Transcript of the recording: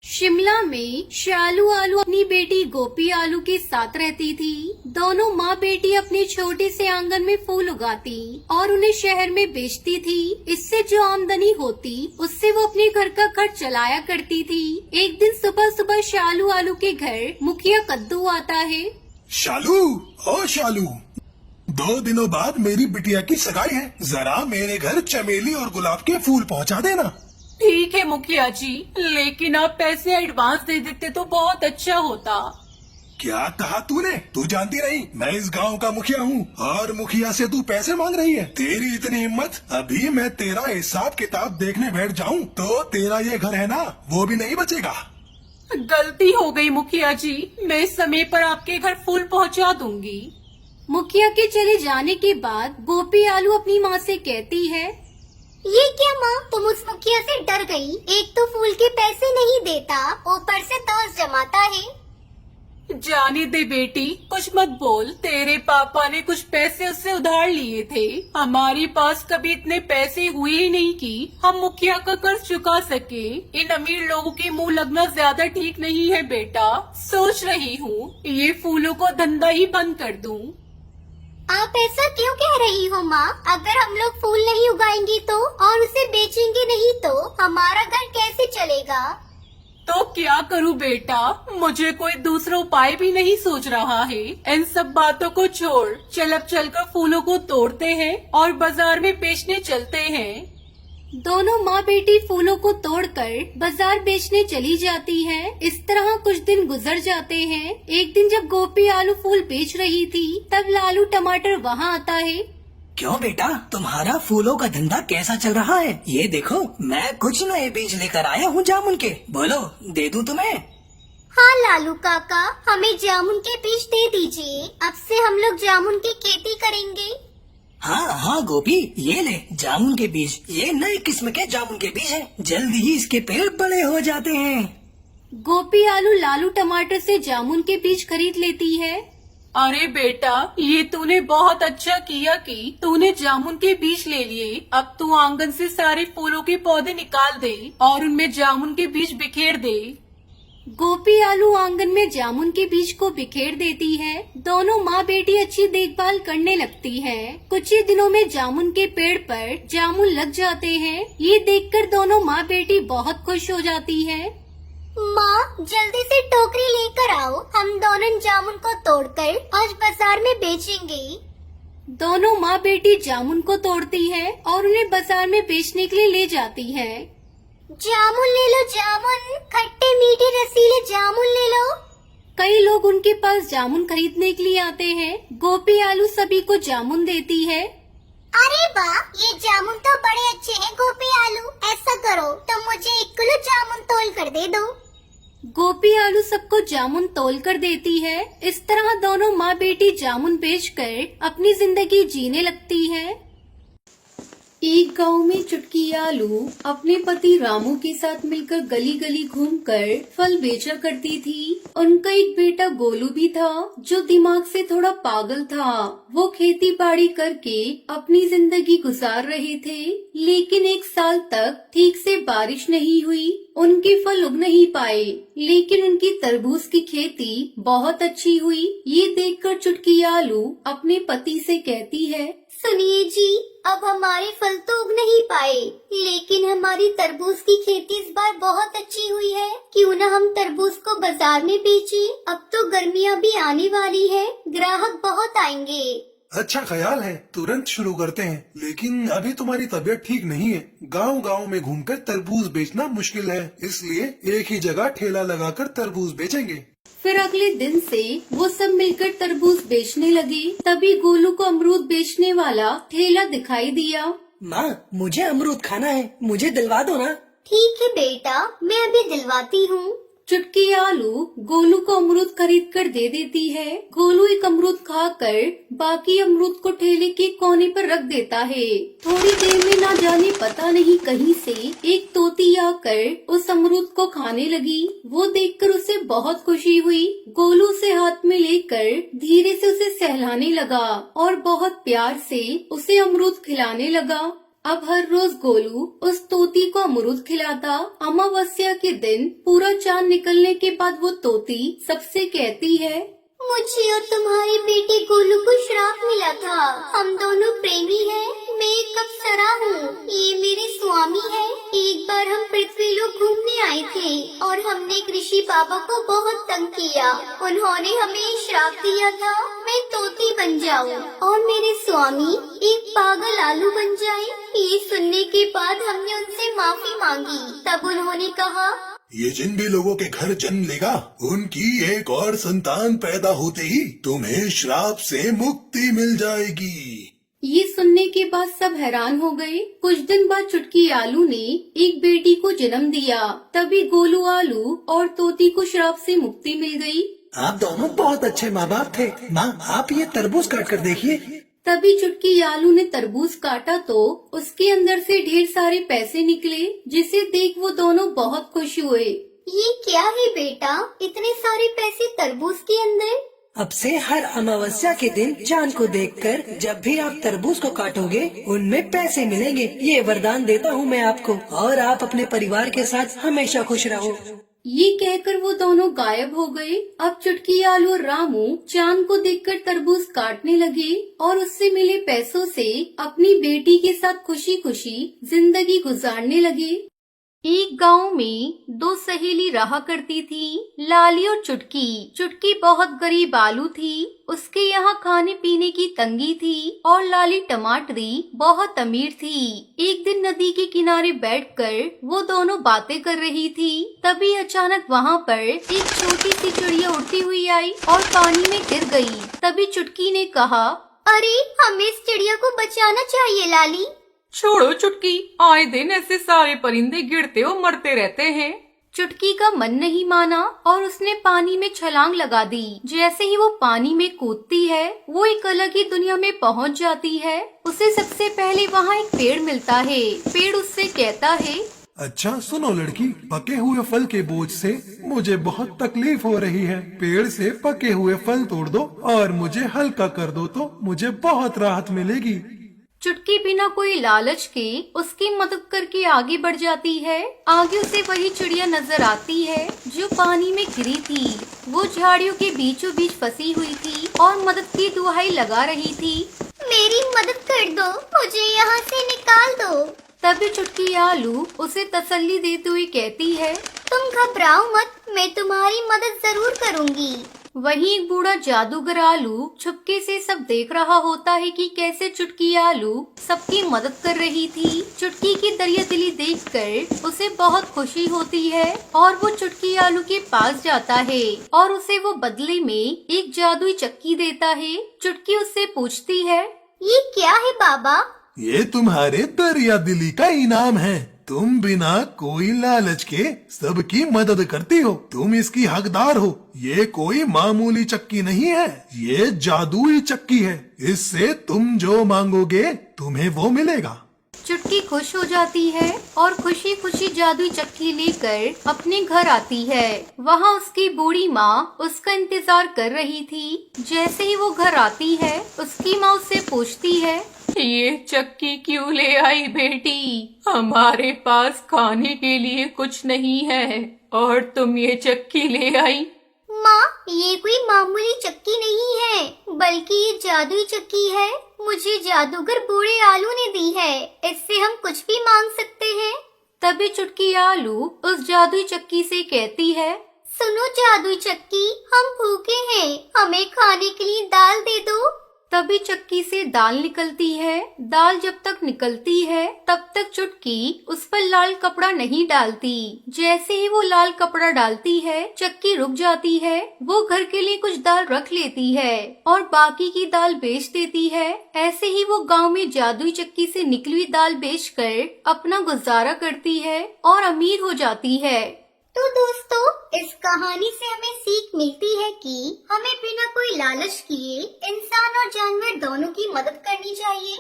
शिमला में शालू आलू अपनी बेटी गोपी आलू के साथ रहती थी। दोनों माँ बेटी अपने छोटे से आंगन में फूल उगाती और उन्हें शहर में बेचती थी। इससे जो आमदनी होती उससे वो अपने घर का खर्च चलाया करती थी। एक दिन सुबह सुबह शालू आलू के घर मुखिया कद्दू आता है। शालू, ओ शालू, 2 दिनों बाद मेरी बिटिया की सगाई है। जरा मेरे घर चमेली और गुलाब के फूल पहुंचा देना। ठीक है मुखिया जी, लेकिन आप पैसे एडवांस दे देते तो बहुत अच्छा होता। क्या कहा तूने? तू जानती नहीं मैं इस गांव का मुखिया हूँ और मुखिया से तू पैसे मांग रही है? तेरी इतनी हिम्मत! अभी मैं तेरा हिसाब किताब देखने बैठ जाऊँ तो तेरा ये घर है ना, वो भी नहीं बचेगा। गलती हो गई मुखिया जी, मैं समय पर आपके घर फूल पहुंचा दूंगी। मुखिया के चले जाने के बाद गोपी आलू अपनी माँ से कहती है, ये क्या माँ, तुम उस मुखिया से डर गई? एक तो फूल के पैसे नहीं देता, ऊपर से टॉस जमाता है। जाने दे बेटी, कुछ मत बोल। तेरे पापा ने कुछ पैसे उससे उधार लिए थे। हमारे पास कभी इतने पैसे हुए ही नहीं कि हम मुखिया का कर्ज चुका सके। इन अमीर लोगों के मुंह लगना ज्यादा ठीक नहीं है बेटा। सोच रही हूँ ये फूलों को धंधा ही बंद कर दूं। आप ऐसा क्यों कह रही हो माँ? अगर हम लोग फूल नहीं उगाएंगी तो और उसे बेचेंगे नहीं तो हमारा घर कैसे चलेगा? तो क्या करूं बेटा, मुझे कोई दूसरा उपाय भी नहीं सूझ रहा है। इन सब बातों को छोड़, चल अब चलकर फूलों को तोड़ते हैं और बाजार में बेचने चलते हैं। दोनों माँ बेटी फूलों को तोड़कर बाजार बेचने चली जाती है। इस तरह कुछ दिन गुजर जाते हैं। एक दिन जब गोपी आलू फूल बेच रही थी तब लालू टमाटर वहाँ आता है। क्यों बेटा, तुम्हारा फूलों का धंधा कैसा चल रहा है? ये देखो, मैं कुछ नए बीज लेकर आया हूँ जामुन के। बोलो, दे दूँ तुम्हें? हाँ लालू काका, हमें जामुन के बीज दे दीजिए। अब से हम लोग जामुन की खेती करेंगे। हाँ हाँ गोपी, ये ले जामुन के बीज। ये नई किस्म के जामुन के बीज हैं। जल्दी ही इसके पेड़ बड़े हो जाते हैं। गोपी आलू लालू टमाटर से जामुन के बीज खरीद लेती है। अरे बेटा, ये तूने बहुत अच्छा किया कि तूने जामुन के बीज ले लिए। अब तू आंगन से सारे फूलों के पौधे निकाल दे और उनमें जामुन के बीज बिखेर दे। गोपी आलू आंगन में जामुन के बीज को बिखेर देती है। दोनों माँ बेटी अच्छी देखभाल करने लगती है। कुछ ही दिनों में जामुन के पेड़ पर जामुन लग जाते हैं। ये देखकर दोनों माँ बेटी बहुत खुश हो जाती है। माँ, जल्दी से टोकरी लेकर आओ, हम दोनों जामुन को तोड़कर आज बाजार में बेचेंगे। दोनों माँ बेटी जामुन को तोड़ती है और उन्हें बाजार में बेचने के लिए ले जाती है। जामुन ले लो जामुन, खट्टे मीठे रसीले जामुन ले लो। कई लोग उनके पास जामुन खरीदने के लिए आते हैं। गोपी आलू सभी को जामुन देती है। अरे वाह, ये जामुन तो बड़े अच्छे हैं गोपी आलू। ऐसा करो, तुम मुझे 1 किलो जामुन तोल कर दे दो। गोपी आलू सबको जामुन तोल कर देती है। इस तरह दोनों माँ बेटी जामुन बेचकर अपनी जिंदगी जीने लगती है। एक गांव में चुटकी आलू अपने पति रामू के साथ मिलकर गली गली घूमकर फल बेचा करती थी। उनका एक बेटा गोलू भी था जो दिमाग से थोड़ा पागल था। वो खेती बाड़ी करके अपनी जिंदगी गुजार रहे थे, लेकिन 1 साल तक ठीक से बारिश नहीं हुई। उनके फल उग नहीं पाए, लेकिन उनकी तरबूज की खेती बहुत अच्छी हुई। ये देखकर चुटकी आलू अपने पति से कहती है, सुनिए जी, अब हमारे फल तो उग नहीं पाए, लेकिन हमारी तरबूज की खेती इस बार बहुत अच्छी हुई है। क्यों न हम तरबूज को बाजार में बेचें? अब तो गर्मियाँ भी आने वाली है, ग्राहक बहुत आएंगे। अच्छा ख्याल है, तुरंत शुरू करते हैं। लेकिन अभी तुम्हारी तबीयत ठीक नहीं है। गांव गांव में घूमकर तरबूज बेचना मुश्किल है, इसलिए एक ही जगह ठेला लगाकर तरबूज बेचेंगे। फिर अगले दिन से वो सब मिलकर तरबूज बेचने लगे। तभी गोलू को अमरूद बेचने वाला ठेला दिखाई दिया। माँ, मुझे अमरूद खाना है, मुझे दिलवा दो ना। ठीक है बेटा, मैं अभी दिलवाती हूँ। चुटकी आलू गोलू को अमरूद खरीद कर दे देती है। गोलू एक अमरूद खाकर बाकी अमरूद को ठेले के कोने पर रख देता है। थोड़ी देर में ना जाने पता नहीं कहीं से एक तोती आकर उस अमरूद को खाने लगी। वो देखकर उसे बहुत खुशी हुई। गोलू उसे हाथ में लेकर धीरे से उसे सहलाने लगा और बहुत प्यार से उसे अमरूद खिलाने लगा। अब हर रोज गोलू उस तोती को अमरूद खिलाता। अमावस्या के दिन पूरा चांद निकलने के बाद वो तोती सबसे कहती है, मुझे और तुम्हारे बेटे गोलू को श्राप मिला था। हम दोनों प्रेमी हैं। मैं एक अप्सरा हूँ, ये मेरे स्वामी है। एक बार हम पृथ्वी लोक घूमने आए थे और हमने एक ऋषि बाबा को बहुत तंग किया। उन्होंने हमें श्राप दिया था, मैं तोती बन जाऊँ और मेरे स्वामी एक पागल आलू बन जाए। ये सुनने के बाद हमने उनसे माफी मांगी। तब उन्होंने कहा, ये जिन भी लोगों के घर जन्म लेगा, उनकी एक और संतान पैदा होते ही तुम्हें श्राप से मुक्ति मिल जाएगी। ये सुनने के बाद सब हैरान हो गए। कुछ दिन बाद चुटकी आलू ने एक बेटी को जन्म दिया। तभी गोलू आलू और तोती को श्राप से मुक्ति मिल गई। आप दोनों बहुत अच्छे माँ बाप थे। माँ, आप ये तरबूज काट कर देखिए। तभी चुटकी आलू ने तरबूज काटा तो उसके अंदर से ढेर सारे पैसे निकले, जिसे देख वो दोनों बहुत खुश हुए। ये क्या है बेटा, इतने सारे पैसे तरबूज के अंदर? अब से हर अमावस्या के दिन चांद को देखकर जब भी आप तरबूज को काटोगे उनमें पैसे मिलेंगे। ये वरदान देता हूँ मैं आपको, और आप अपने परिवार के साथ हमेशा खुश रहो। ये कहकर वो दोनों गायब हो गए। अब चुटकी आलू और रामू चांद को देखकर तरबूज काटने लगे और उससे मिले पैसों से अपनी बेटी के साथ खुशी खुशी जिंदगी गुजारने लगे। एक गांव में दो सहेली रहा करती थी, लाली और चुटकी। चुटकी बहुत गरीब आलू थी, उसके यहाँ खाने पीने की तंगी थी, और लाली टमाटरी बहुत अमीर थी। एक दिन नदी के किनारे बैठकर वो दोनों बातें कर रही थी। तभी अचानक वहाँ पर एक छोटी सी चिड़िया उड़ती हुई आई और पानी में गिर गई। तभी चुटकी ने कहा, अरे हमें इस चिड़िया को बचाना चाहिए लाली। छोड़ो चुटकी, आए दिन ऐसे सारे परिंदे गिरते और मरते रहते हैं। चुटकी का मन नहीं माना और उसने पानी में छलांग लगा दी। जैसे ही वो पानी में कूदती है, वो एक अलग ही दुनिया में पहुंच जाती है। उसे सबसे पहले वहाँ एक पेड़ मिलता है। पेड़ उससे कहता है, अच्छा सुनो लड़की, पके हुए फल के बोझ से मुझे बहुत तकलीफ हो रही है। पेड़ से पके हुए फल तोड़ दो और मुझे हल्का कर दो तो मुझे बहुत राहत मिलेगी। चुटकी बिना कोई लालच के उसकी मदद करके आगे बढ़ जाती है। आगे उसे वही चिड़िया नजर आती है जो पानी में गिरी थी। वो झाड़ियों के बीचों बीच फंसी हुई थी और मदद की दुहाई लगा रही थी। मेरी मदद कर दो, मुझे यहाँ से निकाल दो। तभी चुटकी आलू उसे तसल्ली देते हुए कहती है, तुम घबराओ मत, मैं तुम्हारी मदद जरूर करूँगी। वहीं एक बूढ़ा जादूगर आलू छुपके से सब देख रहा होता है कि कैसे चुटकी आलू सबकी मदद कर रही थी। चुटकी की दरिया दिली देखकर उसे बहुत खुशी होती है और वो चुटकी आलू के पास जाता है और उसे वो बदले में एक जादुई चक्की देता है। चुटकी उससे पूछती है, ये क्या है बाबा? ये तुम्हारे दरिया दिली का इनाम है। तुम बिना कोई लालच के सबकी मदद करती हो, तुम इसकी हकदार हो। ये कोई मामूली चक्की नहीं है, ये जादुई चक्की है। इससे तुम जो मांगोगे तुम्हें वो मिलेगा। चुटकी खुश हो जाती है और खुशी खुशी जादुई चक्की लेकर अपने घर आती है। वहाँ उसकी बूढ़ी माँ उसका इंतजार कर रही थी। जैसे ही वो घर आती है, उसकी माँ उससे पूछती है, ये चक्की क्यों ले आई बेटी? हमारे पास खाने के लिए कुछ नहीं है और तुम ये चक्की ले आई। माँ, ये कोई मामूली चक्की नहीं है, बल्कि ये जादुई चक्की है। मुझे जादूगर बूढ़े आलू ने दी है, इससे हम कुछ भी मांग सकते हैं। तभी चुटकी आलू उस जादुई चक्की से कहती है, सुनो जादुई चक्की, हम भूखे हैं, हमें खाने के लिए दाल दे दो। तभी चक्की से दाल निकलती है। दाल जब तक निकलती है तब तक चुटकी उस पर लाल कपड़ा नहीं डालती। जैसे ही वो लाल कपड़ा डालती है, चक्की रुक जाती है। वो घर के लिए कुछ दाल रख लेती है और बाकी की दाल बेच देती है। ऐसे ही वो गांव में जादुई चक्की से निकली हुई दाल बेचकर अपना गुजारा करती है और अमीर हो जाती है। तो दोस्तों, इस कहानी से हमें सीख मिलती है कि हमें बिना कोई लालच किए इंसान और जानवर दोनों की मदद करनी चाहिए।